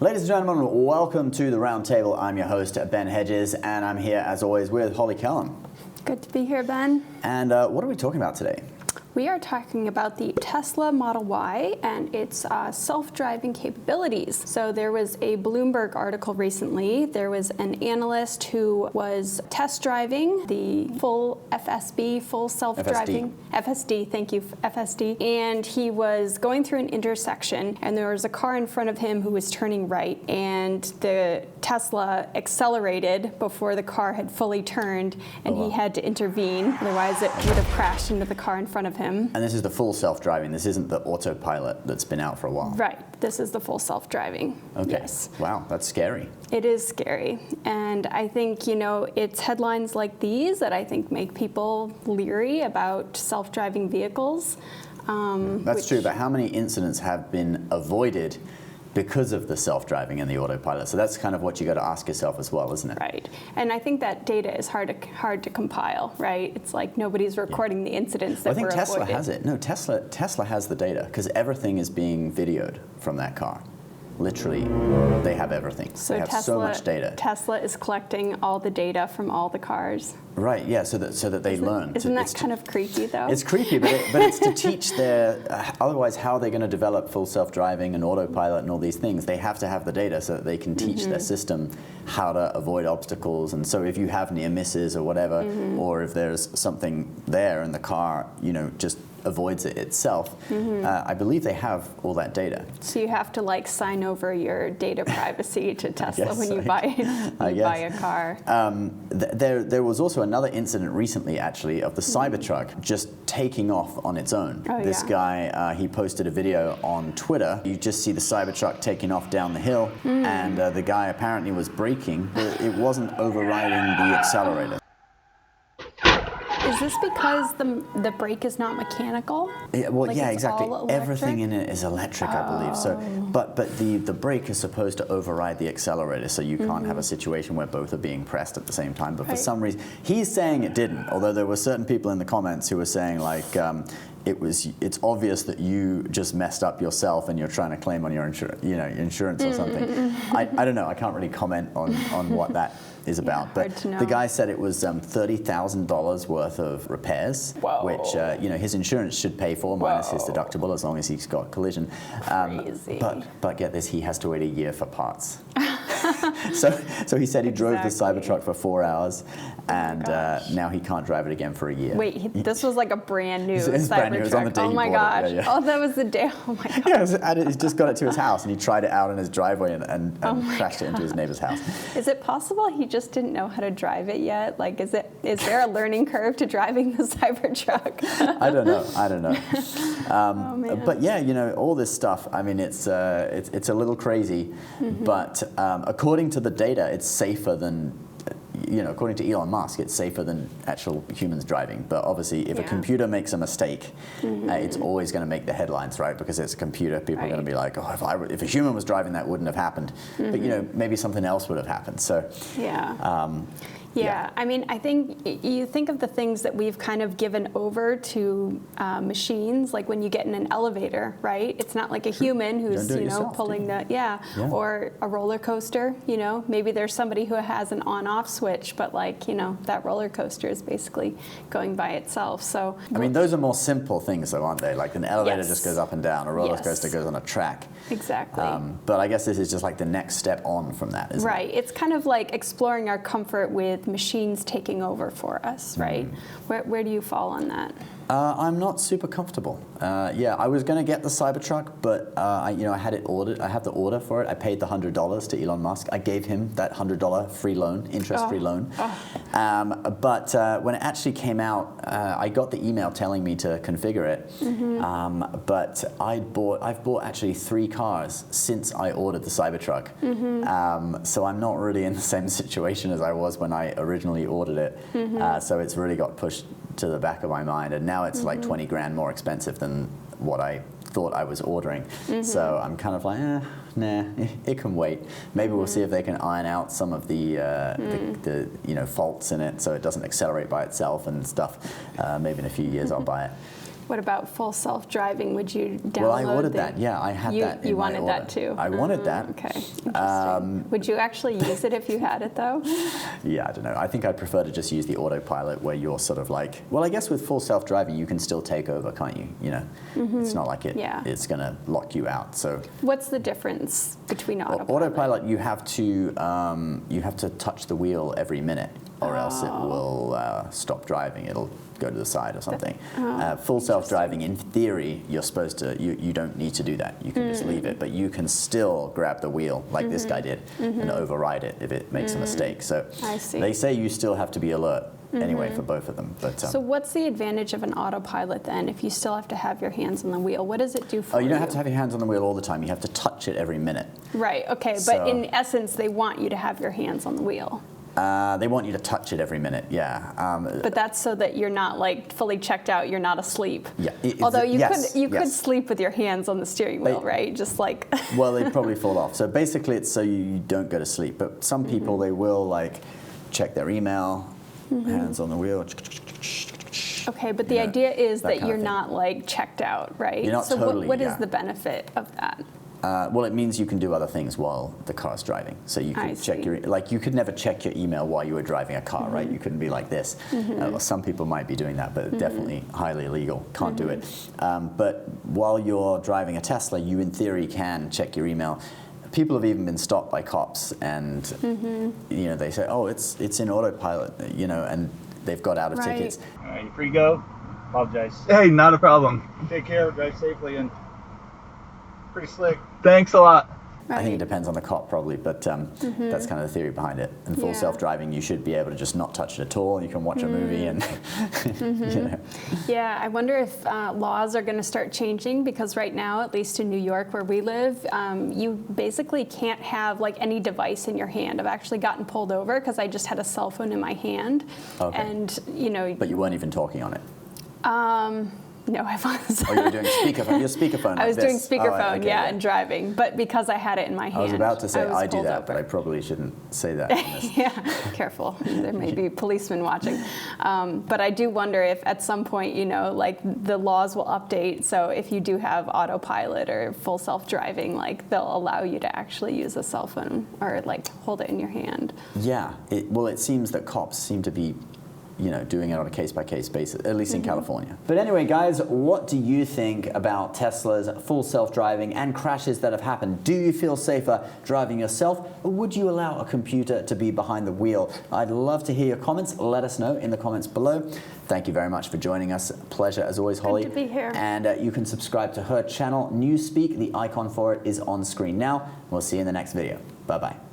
Ladies and gentlemen, welcome to the Roundtable. I'm your host, Ben Hedges, and I'm here, as always, with Holly Kellum. Good to be here, Ben. And what are we talking about today? We are talking about the Tesla Model Y and its self-driving capabilities. So there was a Bloomberg article recently. There was an analyst who was test driving the full FSD, full self-driving. FSD, thank you, FSD. And he was going through an intersection, and there was a car in front of him who was turning right, and the Tesla accelerated before the car had fully turned, and he had to intervene. Otherwise, it would have crashed into the car in front of him. And this is the full self-driving. This isn't the autopilot that's been out for a while. Right. This is the full self-driving. Okay. Yes. Wow, that's scary. It is scary. And I think, it's headlines like these that I think make people leery about self-driving vehicles. That's true, but how many incidents have been avoided because of the self-driving and the autopilot? So that's kind of what you got to ask yourself as well, isn't it? Right. And I think that data is hard to compile, right? It's like nobody's recording the incidents that were avoided. I think Tesla has it. No, Tesla has the data because everything is being videoed from that car. Literally, they have everything. So they have so much data. Tesla is collecting all the data from all the cars. Right, yeah, so that they learn. Isn't that kind of creepy, though? It's creepy, but it's to teach otherwise how are they going to develop full self-driving and autopilot and all these things? They have to have the data so that they can teach their system how to avoid obstacles. And so if you have near misses or whatever, or if there's something there and the car, just avoids it itself, I believe they have all that data. So you have to sign over your data privacy to Tesla when you buy a car. There was also another incident recently, actually, of the Cybertruck just taking off on its own. This guy, he posted a video on Twitter. You just see the Cybertruck taking off down the hill, and the guy apparently was braking, but it wasn't overriding the accelerator. Is this because the brake is not mechanical? Yeah, exactly. Everything in it is electric, I believe. So, but the brake is supposed to override the accelerator, so you can't have a situation where both are being pressed at the same time. But for some reason, he's saying it didn't. Although there were certain people in the comments who were saying it's obvious that you just messed up yourself and you're trying to claim on your insurance or something. I don't know. I can't really comment on what that is about. Yeah, but the guy said it was $30,000 worth of repairs, which his insurance should pay for minus his deductible as long as he's got collision. Crazy. But get this, he has to wait a year for parts. So he said he drove the Cybertruck for 4 hours, and now he can't drive it again for a year. Wait, this was like a brand new Cybertruck. Brand new. It was on the day oh my gosh! Yeah. Oh, that was the day. Oh my gosh! Yeah, he just got it to his house, and he tried it out in his driveway and crashed it into his neighbor's house. Is it possible he just didn't know how to drive it yet? Is there a learning curve to driving the Cybertruck? I don't know. But yeah, all this stuff. I mean, it's a little crazy, but according to the data, it's safer than. According to Elon Musk, it's safer than actual humans driving. But obviously, if a computer makes a mistake, it's always going to make the headlines, right? Because it's a computer. People are going to be like, oh, if a human was driving, that wouldn't have happened. But, maybe something else would have happened. So, yeah, I mean, I think you think of the things that we've kind of given over to machines, like when you get in an elevator, right? It's not like a human who's, pulling or a roller coaster, maybe there's somebody who has an on-off switch, but that roller coaster is basically going by itself. So I mean, those are more simple things though, aren't they? Like an elevator just goes up and down, a roller coaster goes on a track. Exactly. But I guess this is just like the next step on from that, isn't it? Right. It's kind of like exploring our comfort with machines taking over for us, right? Where do you fall on that? I'm not super comfortable. I was going to get the Cybertruck, but I had it ordered. I have the order for it. I paid the $100 to Elon Musk. I gave him that $100 free loan, interest-free loan. But when it actually came out, I got the email telling me to configure it. But I've bought actually 3 cars since I ordered the Cybertruck. So I'm not really in the same situation as I was when I originally ordered it. So it's really got pushed to the back of my mind, and now it's like 20 grand more expensive than what I thought I was ordering. So I'm kind of like, nah, it can wait. Maybe we'll see if they can iron out some of the faults in it so it doesn't accelerate by itself and stuff. Maybe in a few years I'll buy it. What about full self-driving? Would you download? Well, I ordered that. Yeah, I had that. You wanted that too. I wanted that. Okay, interesting. Would you actually use it if you had it though? Yeah, I don't know. I think I'd prefer to just use the autopilot, where you're sort of like, well, I guess with full self-driving, you can still take over, can't you? You know, it's not like it's going to lock you out. So, what's the difference between autopilot? Autopilot, you have to touch the wheel every minute, or else it will stop driving. It'll go to the side or something. Full self-driving, in theory, you're supposed to, you don't need to do that. You can just leave it, but you can still grab the wheel like this guy did and override it if it makes a mistake. So I see. They say you still have to be alert anyway for both of them. But so what's the advantage of an autopilot then if you still have to have your hands on the wheel? What does it do for you? Oh, you don't have to have your hands on the wheel all the time. You have to touch it every minute. Right, okay, but in essence, they want you to have your hands on the wheel. They want you to touch it every minute, yeah. But that's so that you're not like fully checked out, you're not asleep. Yeah. Although you could sleep with your hands on the steering wheel, right? Just like. Well, they'd probably fall off. So basically it's so you don't go to sleep. But some people, they will like check their email, hands on the wheel. Okay, but the idea is that you're not like checked out, right? You're not so totally, what is the benefit of that? Well, it means you can do other things while the car's driving. So you can check you could never check your email while you were driving a car, right? You couldn't be like this. Well, some people might be doing that, but definitely highly illegal. Can't do it. But while you're driving a Tesla, you in theory can check your email. People have even been stopped by cops, and you know, they say, "Oh, it's in autopilot," you know, and they've got out of tickets. All right, you free to go? Apologize. Hey, not a problem. Take care, drive safely, and pretty slick. Thanks a lot. Right. I think it depends on the cop probably, but that's kind of the theory behind it. And full self-driving, you should be able to just not touch it at all. You can watch a movie and, you know. Yeah, I wonder if laws are going to start changing, because right now, at least in New York where we live, you basically can't have like any device in your hand. I've actually gotten pulled over because I just had a cell phone in my hand. Okay. And, you know. But you weren't even talking on it. No, I was. Oh, you were doing speakerphone. Your speakerphone. I was like doing this. speakerphone, Okay, and driving. But because I had it in my hand, I was about to say I do that, over. but I probably shouldn't say that. Yeah, careful. There may be policemen watching. But I do wonder if at some point, you know, like the laws will update. So if you do have autopilot or full self-driving, like they'll allow you to actually use a cell phone or like hold it in your hand. Yeah. Well, it seems that cops seem to be, you know, doing it on a case-by-case basis, at least in California. But anyway, guys, what do you think about Tesla's full self-driving and crashes that have happened? Do you feel safer driving yourself, or would you allow a computer to be behind the wheel? I'd love to hear your comments. Let us know in the comments below. Thank you very much for joining us. Pleasure as always, Holly. Good to be here. And you can subscribe to her channel, Newspeak. The icon for it is on screen now. We'll see you in the next video. Bye-bye.